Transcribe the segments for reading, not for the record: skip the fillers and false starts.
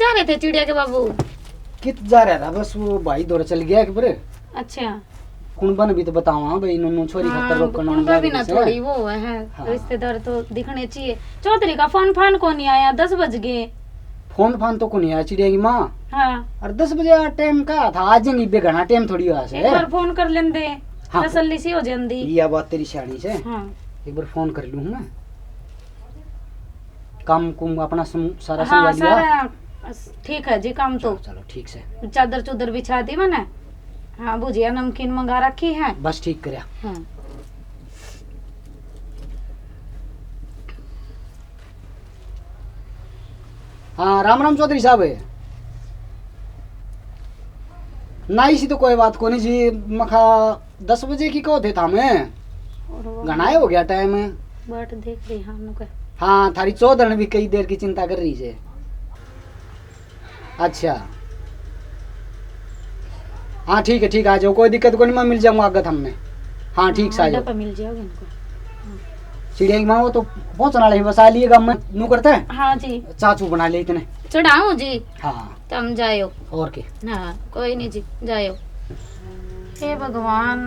जा रहे थे चिड़िया के बाबू? कित जा रहा था, बस वो भाई दौरा चल गया कि पर अच्छा कुणबन भी तो बतावा भाई नुनु छोरी खातर रोक करना कुंबा भी ना थोड़ी वो है हाँ। रिश्तेदार तो दिखने चाहिए। चौधरी का फोन फान को नहीं आया, 10 बज गए। फोन फान तो को नहीं आया चिड़िया की माँ। हाँ और 10 बजे टाइम का था, आज नहीं बे घना टाइम थोड़ी हुआ एक से। बार फोन कर लेंदे, हाँ। तसल्ली सी हो जाती। ये बात तेरी शानी से। हाँ एक बार फोन कर लूँ मैं, काम कुम अपना सारा हाँ संभाल लिया। सारा ठीक है जी काम तो। चलो ठीक से, चादर चुदर बिछा दी मैंने। हाँ भुजिया नमकीन मंगा रखी है। बस ठीक करया। हाँ हाँ राम राम चौधरी साहब है ना, इसी तो कोई बात को नहीं जी। मखा 10 बजे की कहो थे था मैं, घना हो गया टाइम। बाट देख रही हम लोग। हाँ थारी चौधरी भी कई देर की चिंता कर रही है। अच्छा हाँ ठीक है, आ जाओ, कोई दिक्कत को नहीं, मैं मिल जाऊंगा आगत हमने। हाँ ठीक से आ जाओ। मिल जाओगे इनको। चिड़िया की माँ वो तो पहुंचना रही, बस आ लिएगा, मैं नू करते हैं। हाँ जी चाचू बना ले इतने। चढ़ाऊं जी? हाँ तुम जायो। और के हाँ कोई नहीं जी जायो। हे भगवान,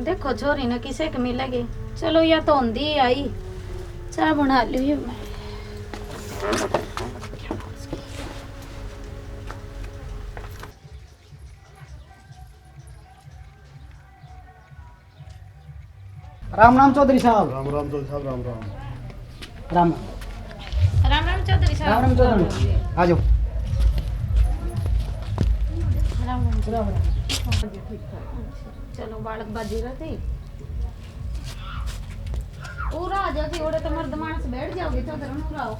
देखो छोरी न किसे के मिलेगी। चलो या तो होंदी आई, चाय बना ली मैं। राम राम चौधरी साहब। राम राम चौधरी साहब, राम राम। राम राम राम चौधरी साहब। राम चौधरी आ जाओ। राम चलो बालक बाजी रहती पूरा आ जाती ओड़े तो मर्द मानस बैठ जाओगे। चौधरी नूर आओ।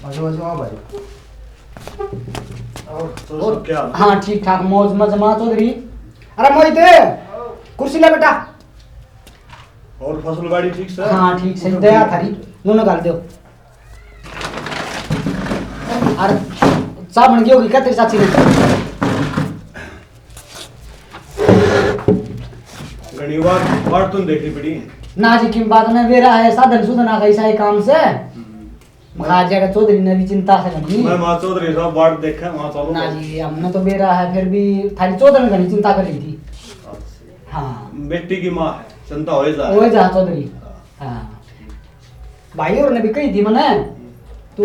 आजो आ भाई। और क्या? हाँ ठीक ठाक, मौज मजमा चौधरी। अरे मोहित कुर्सी ले बेटा। और फसल गाड़ी ठीक से? हाँ ठीक से, दया थारी दोनों डाल दो। अरे चाय बन गई होगी क्या तेरी चाची ने? घनी बार तुम देखनी पड़ी। ना जी की बात में वेरा है साधन सुधन आ गई सारे काम से। मखा जाएगा चौधरी ने भी चिंता से नहीं। मैं मां चौधरी साहब बाट देखा वहां चलो ना जी हमने तो बेरा है, फिर भी थारी चौधरी ने घनी चिंता कर रही थी। हाँ बेटी की मां है, चिंता हो जा। वो जा चौधरी। हाँ भाई और ने भी कही थी मैंने तो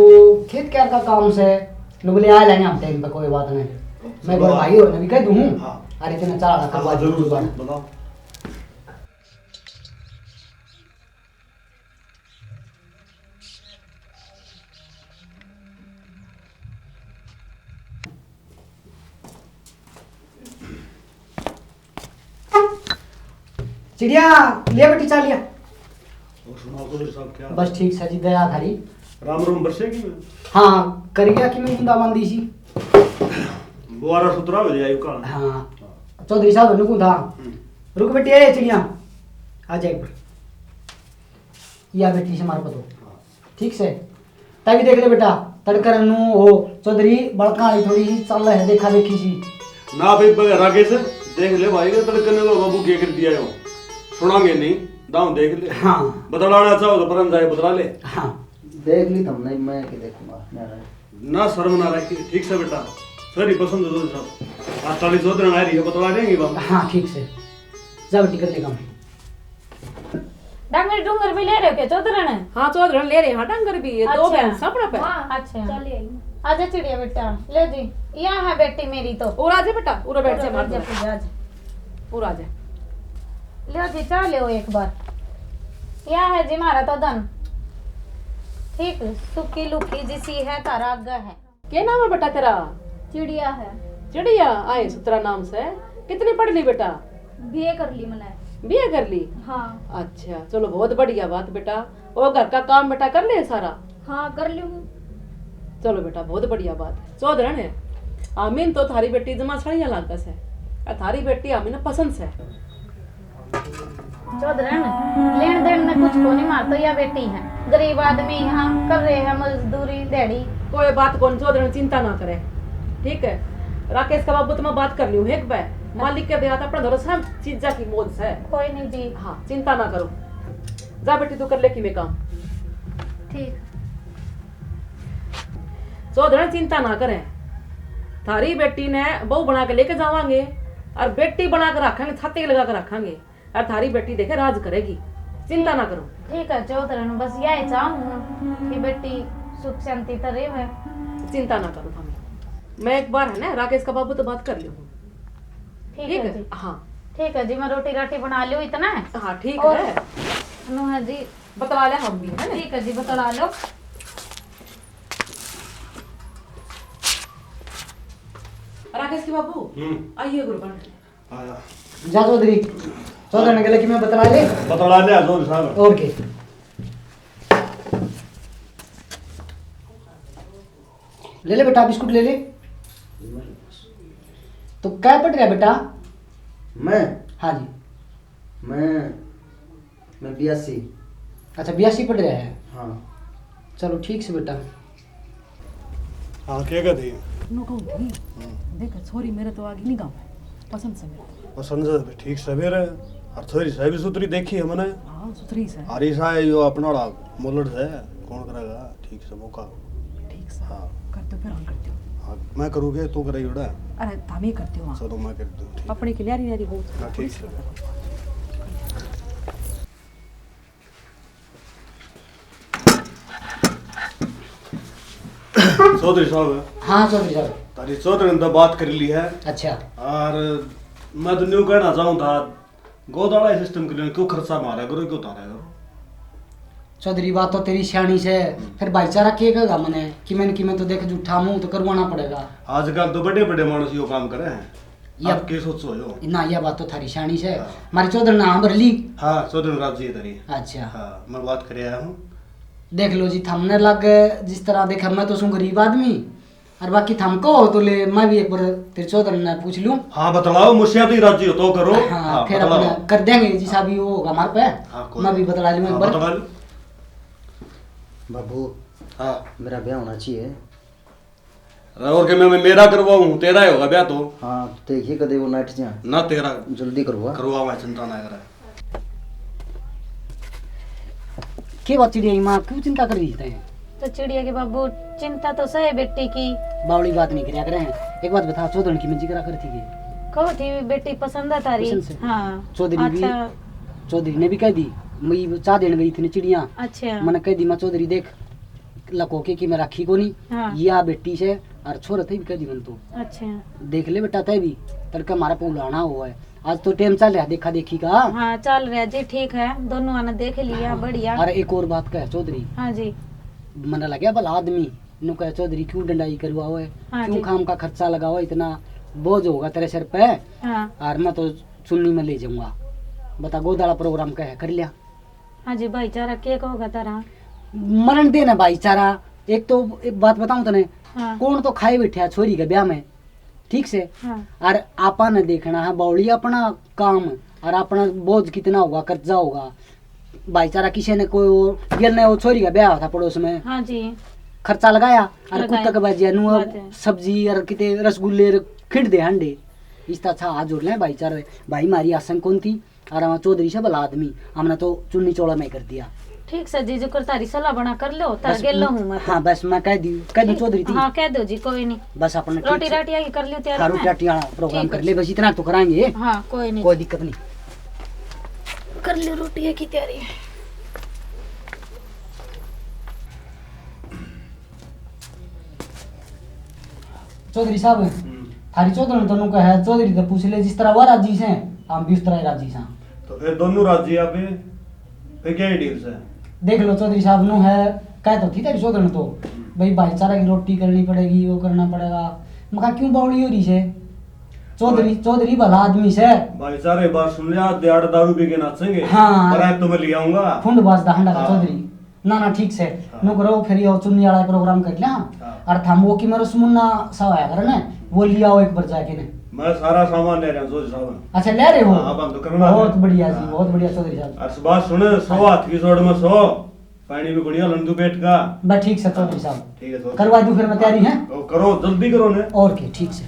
खेत क्या का काम से न बोले आ जाएंगे हम टाइम पे, कोई बात नहीं। मैं बोल भाई और ने भी कह दूं। हाँ। अरे इतना चाला करवा जरूर बताओ। चिड़िया लिया बेटी चाल लिया। और सुनाओ चौधरी साहब क्या? बस ठीक से जी, दया थारी। राम राम बरसेगी मैं। हाँ कर गया कि मैं बूंदाबांदी सी। बुआरा सुतरा हो जाए का। हाँ चौधरी साहब रुकू था। रुक बेटी है चिड़िया आ जाए। या बेटी से मार पतो ठीक से तभी देख ले बेटा तड़कर नु हो चौधरी बड़का थोड़ी सी चल है देखा देखी सी ना भाई बगैर आगे से देख ले भाई के तड़कने को बाबू क्या कर दिया हो। सुनांगे नहीं दाऊ देख ले। हाँ बतलाना चाहो तो परम जाए बतला ले। हाँ देख ली तुमने, मैं के देखूंगा ना शर्म ना रखी ठीक से बेटा। सरी पसंद है सब आज ताली चौधरी आ रही है बतला देंगे बाबू। हाँ ठीक से जा बेटी कर ले काम। डांगर डूंगर भी ले रहे हो क्या चौधरी ने? हाँ चौधरी ले रहे हैं डांगर भी है। दो अच्छा। बहन सपना पे। अच्छा चलिए आजा चिड़िया बेटा ले जी। यहाँ है बेटी मेरी तो। उरा जा बेटा, उरा बैठ जा मार जा दो। पूजा आज। उरा जा। ले जी चाह ले एक बार। यह है जी मारा तो धन ठीक सुखी लुखी जिसी है तारा आगा है। क्या नाम है बेटा तेरा? चिड़िया है। चिड़िया आए सुतरा नाम से। कितनी पढ़ ली बेटा? बीए कर ली मैंने। बीए कर ली? हाँ अच्छा चलो बहुत बढ़िया बात बेटा। वो घर का काम बेटा कर ले सारा? हाँ कर ली हूँ। चलो बेटा बहुत बढ़िया बात है। चौधरी ने आमीन तो थारी बेटी जमा सड़िया लागस है और थारी बेटी आमीन पसंद से। चौधरी लेन देन में कुछ को नहीं मारता या बेटी है गरीब आदमी हम कर रहे हैं मजदूरी दिहाड़ी। कोई बात कौन चौधरी चिंता ना करे ठीक है। राकेश का बाबू तो मैं बात कर ली हूँ एक बार। मालिक के देहात अपना धरो सब चीजा की मौज है। कोई नहीं जी। हाँ चिंता ना करो। जा बेटी तू कर ले कि मैं काम। ठीक चौधरी चिंता ना करें, थारी बेटी ने बहू बना के लेके जावांगे और बेटी बना कर रखेंगे, छाते लगा कर रखेंगे और थारी बेटी देखे राज करेगी, चिंता ना करो। ठीक है चौधरी, बस यही चाहूँ कि बेटी सुख शांति तो रहे। चिंता ना करो हमें, मैं एक बार है ना राकेश का बाबू तो बात कर लियो। ठीक ठीक है है जी। हाँ ठीक है जी, मैं रोटी राटी बना लियो इतना है। हाँ ठीक और- है, नुहा जी बतला ले हम भी है ना। ठीक है जी, बतला लो। राकेश के बाबू आइए गुरबन। आया जा चौधरी, चौधरी ने कहले कि मैं बतला ले। बतला ले चौधरी साहब। और के ले ले बेटा, बिस्कुट ले ले। तो क्या पढ़ रहा है बेटा? मैं हाँ जी। मैं 82। अच्छा 82 पढ़ रहा है। हाँ चलो ठीक से बेटा। हाँ क्या कहती है? नो कहूँ थी देख छोरी मेरे तो आगे नहीं गाँव पसंद से मेरे। पसंद है ठीक सवेरे और थोड़ी सही सुथरी देखी है मैंने। हाँ सुथरी से आरिशा है यो अपना मुलट है, कौन करेगा ठीक से मौका। ठीक से हाँ करते हो फिर हम करते हो। हाँ मैं करूँगे तू करेगी उड़ा। अरे हम ही करते हो चलो मैं कर दूँ ठीक। अपने की न्यारी न्यारी बहुत। हाँ ठीक है। चौधरी साहब हाँ चौधरी साहब। तारी चौधरी ने तो बात कर ली है अच्छा और मैं तो न्यू कहना चाहूँ था गोदाड़ा सिस्टम के लिए क्यों खर्चा मारा करो, क्यों उतारा करो। चौधरी, बात तो तेरी सियानी से, फिर भाईचारा के कहेगा मने कि मैं तो देख जूठा मुंह तो करवाना पड़ेगा। आजकल तो बड़े बड़े मानस यो काम करे हैं, ये- आप के सोचो यो। ना यह बात तो थारी सियानी से। हमारी चौधरी नाम भर ली। हाँ चौधरी राजी है तारी। अच्छा हाँ मैं बात कर आया हूँ। देख लो जी, थमने लग जिस तरह देखा, मैं तो सू गरीब आदमी और बाकी थमको हो तो ले, मैं भी एक बार तेरे चौधरी ने पूछ लूं। हाँ बतलाओ, मुझसे तो राजी हो तो करो। हाँ फिर बतलाओ। अपना कर देंगे जैसा भी वो होगा हमारे पे। हाँ, कोई- मैं भी बतला लूँ एक हाँ, बार। बतला लो। बाबू, हाँ मेरा ब्याह होना चाहिए। और के मैं मेरा करवाऊँ, तेरा ही होगा ब्याह तो। हाँ तो देखिए कदे वो नाइट जा ना तेरा जल्दी करवा। करवा, मैं चिंता ना करे। के बात चिड़िया माँ क्यों चिंता कर रही है? तो चिड़िया के बाबू चिंता तो सही बेटी की। बावली बात नहीं करा करे हैं। एक बात बता, चौधरी की मैं जिक्र करती थी। कहो थी बेटी पसंद है तारी। पसंद से। हाँ चौधरी भी, अच्छा चौधरी ने भी कह दी, मैं चाह देने गई थी चिड़िया। अच्छा मैंने कह दी, मैं चौधरी देख लको के कि मैं राखी को नहीं हाँ। या बेटी से और छोरा थे भी कह दी मन तो अच्छा देख ले बेटा, तय भी तड़का हमारा पुलाना हुआ है। आज तो टाइम चल रहा है देखा देखी का। हाँ चल रहा जी, ठीक है, दोनों आने देख लिया बढ़िया। और एक और बात कह चौधरी, हाँ जी मन लगे भला आदमी नु कह चौधरी क्यों डंडाई करवाओ है, हाँ क्यों जी। खाम का खर्चा लगाओ, इतना बोझ होगा तेरे सिर पे। हाँ और मैं तो चुन्नी में ले जाऊंगा। बता गोदाड़ा प्रोग्राम कह कर लिया। हाँ जी भाईचारा केक होगा तारा। मरण देना भाईचारा। एक तो एक बात बताऊं तने, हाँ कौन तो खाए बैठे है छोरी के ब्याह में ठीक से। हाँ और आपा ने देखना है बौली अपना काम और अपना बोझ कितना होगा, कर्जा होगा। भाईचारा किसी ने कोई गेल ने वो छोरी का ब्याह था पड़ोस में, हाँ जी खर्चा लगाया और लगाया। कुत्ता के बाजिया नु बात है। सब्जी और किते रसगुल्ले खिड़ दे हंडे। इस तरह अच्छा हाथ जोड़ ले भाईचारा। भाई मारी आसन कौन थी और हम चौधरी से भला आदमी, हमने तो चुन्नी चौड़ा में कर दिया। ठीक से जीजू कर तारी सलाह बना कर लो, तार बस गेल हूँ मैं तो। हाँ बस मैं कह दूं चौधरी थी। हाँ कह दो जी, कोई नहीं। बस अपने ठीक रोटी से- राटी आगे कर लियो हाँ, तैयार रोटी में। राटी वाला प्रोग्राम ठीक कर है। ले, बस इतना तो कराएंगे, हाँ कोई नहीं, कोई दिक्कत नहीं। कर लियो रोटी की तैयारी। चौधरी साहब, थारी चौधरी ने तनु कहा चौधरी तो पूछ ले जिस तरह वो राजी से हम भी उस तरह ही राजी से। तो फिर दोनों राजी आप फिर क्या डील है? देख लो चौधरी साहब नु है कह तो थी तेरी चौधरी ने तो भाई भाईचारा की रोटी करनी पड़ेगी, वो करना पड़ेगा। मैं कहा क्यों बावड़ी हो रही से? चौधरी भला आदमी से भाईचारे बात सुन लिया, दिहाड़ दारू पी के नाचेंगे। हाँ। बरात तो मैं ले आऊंगा। फुंड बाज दहंडा का हाँ। चौधरी। ना ठीक से हाँ। नु करो फिर ये चुन्नी वाला प्रोग्राम कर लिया। हाँ। और थम वो की मेरे सुमुन्ना सब आया करे ना, वो लिया हो एक बार जाके ने। मैं सारा सामान ले रहा हूँ चौधरी साहब। अच्छा ले रहे हो? हाँ, अब हम तो करना बहुत है। बढ़िया जी, हाँ। बहुत बढ़िया चौधरी साहब। और बात सुने, 100 हाथ की जोड़ में 100 पानी भी बढ़िया लंदू पेट का। बस ठीक से चौधरी साहब, ठीक है चौधरी। करवा दूं फिर मैं तैयारी है। तो करो जल्दी करो ने। और के ठीक से।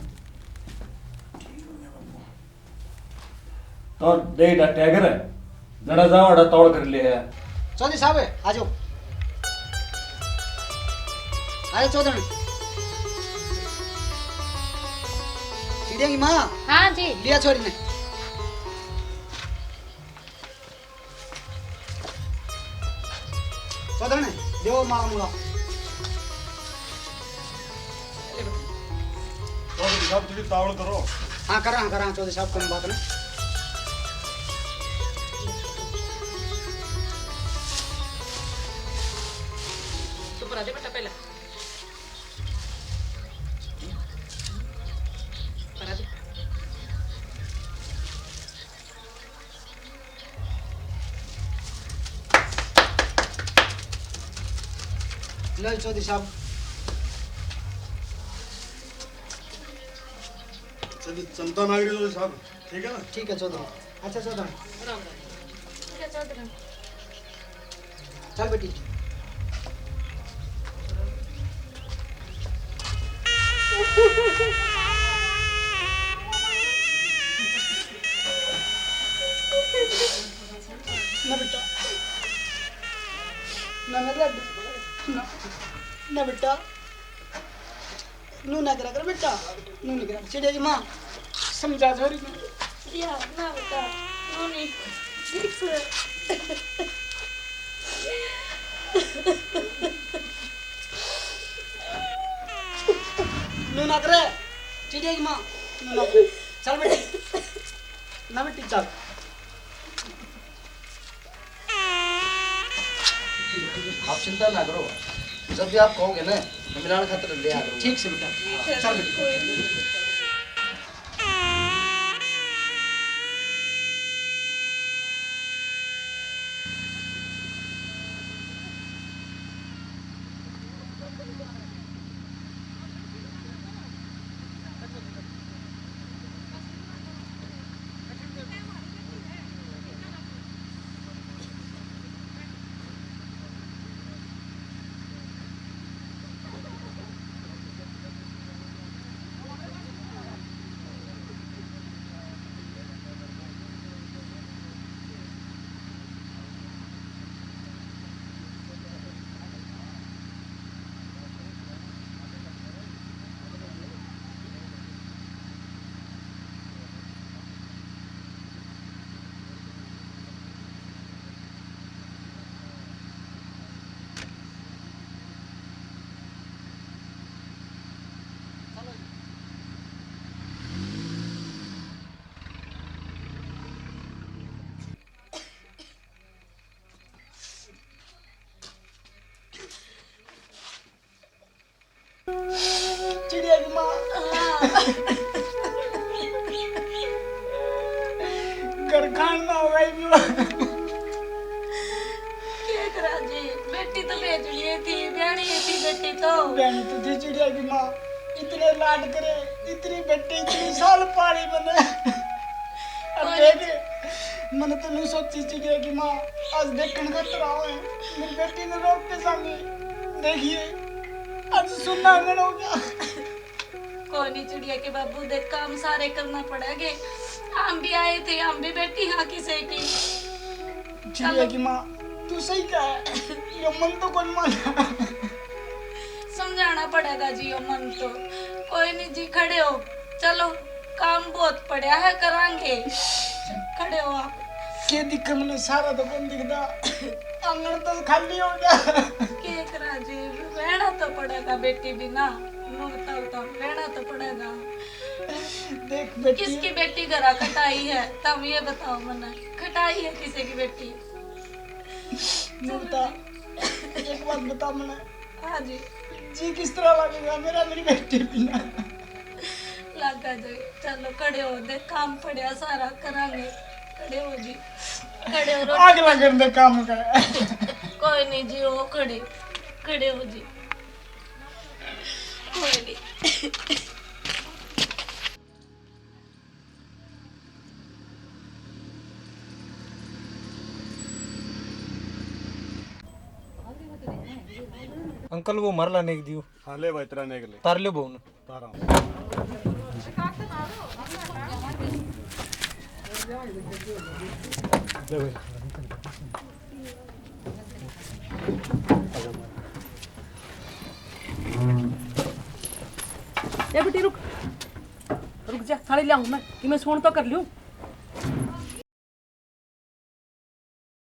तो दे दा टैगर है जरा जाओ अड़ा तौड़ कर ले है। चौधरी साहब आ जाओ। अरे चौधरी चिड़िया की माँ हाँ जी लिया छोरी ने सदर ने देव माला मुला चौधरी साहब थोड़ी तावड़ करो। हाँ करा चौधरी साहब कम बात ना तो पर आजे बेटा पहले पर आजे लो चौधरी साहब चलिए चलता नागरी चौधरी साहब, ठीक है ना? ठीक है चौधरी अच्छा चौधरी राम राम चल बेटी ना बेटा ना मेरा ना ना बेटा नू ना करा कर बेटा नू नहीं करा चिड़िया की माँ समझा छोरी ने या ना बेटा नूनी ठीक से नू ना करे चिड़िया की माँ नू ना करे चल बेटी ना बेटी चल आप चिंता ना करो, जब भी आप कहोगे ना मैं मिलाने खातिर ले आ करूँगा। ठीक से बेटा चल बेटी चिड़िया की माँ घर खान ना होगा क्या करा जी बेटी तो भेजनी थी ब्याणी थी बेटी तो बहनी तो थी चिड़िया की माँ इतने लाड करे इतनी बेटी इतनी साल पाली मैंने अब देख मैंने तो नहीं सोची चिड़िया की माँ आज देखने का तरह है मेरी बेटी ने रोक के संगी देखिए आज सुनना अंगन हो गया कोई नहीं चिड़िया के बाबू देख काम सारे करना पड़ेगा हम भी आए थे हम भी बेटी हाँ किसे की चिड़िया की माँ तू सही कहा है ये मन तो कौन माना समझाना पड़ेगा जी यो मन तो कोई नहीं जी खड़े हो चलो काम बहुत पड़ा है करांगे खड़े हो आप के दिक्कत मैंने सारा तो कौन दिखता आंगन तो खाली हो गया के करा जी रहना तो पड़ेगा बेटी भी ना नो बताओ रहना तो पड़ेगा देख बेटी किसकी बेटी घरा खटाई है तब ये बताओ मना खटाई है किसी की बेटी मैं बता एक बात बता मैंने हाँ जी जी किस तरह लगेगा मेरा मेरी बेटी बिना लगा जाए चलो खड़े हो दे काम पड़ा सारा करांगे खड़े हो जी खड़े हो आग लग दे काम का कोई नहीं जी हो खड़े खड़े हो जी कोई नहीं अंकल वो मर लाने दियो हाँ ले भाई तेरा निकले तार लो बहुन तारा ए बेटी रुक रुक जा थाली लियाऊं मैं कि मैं सोन तो कर लूं।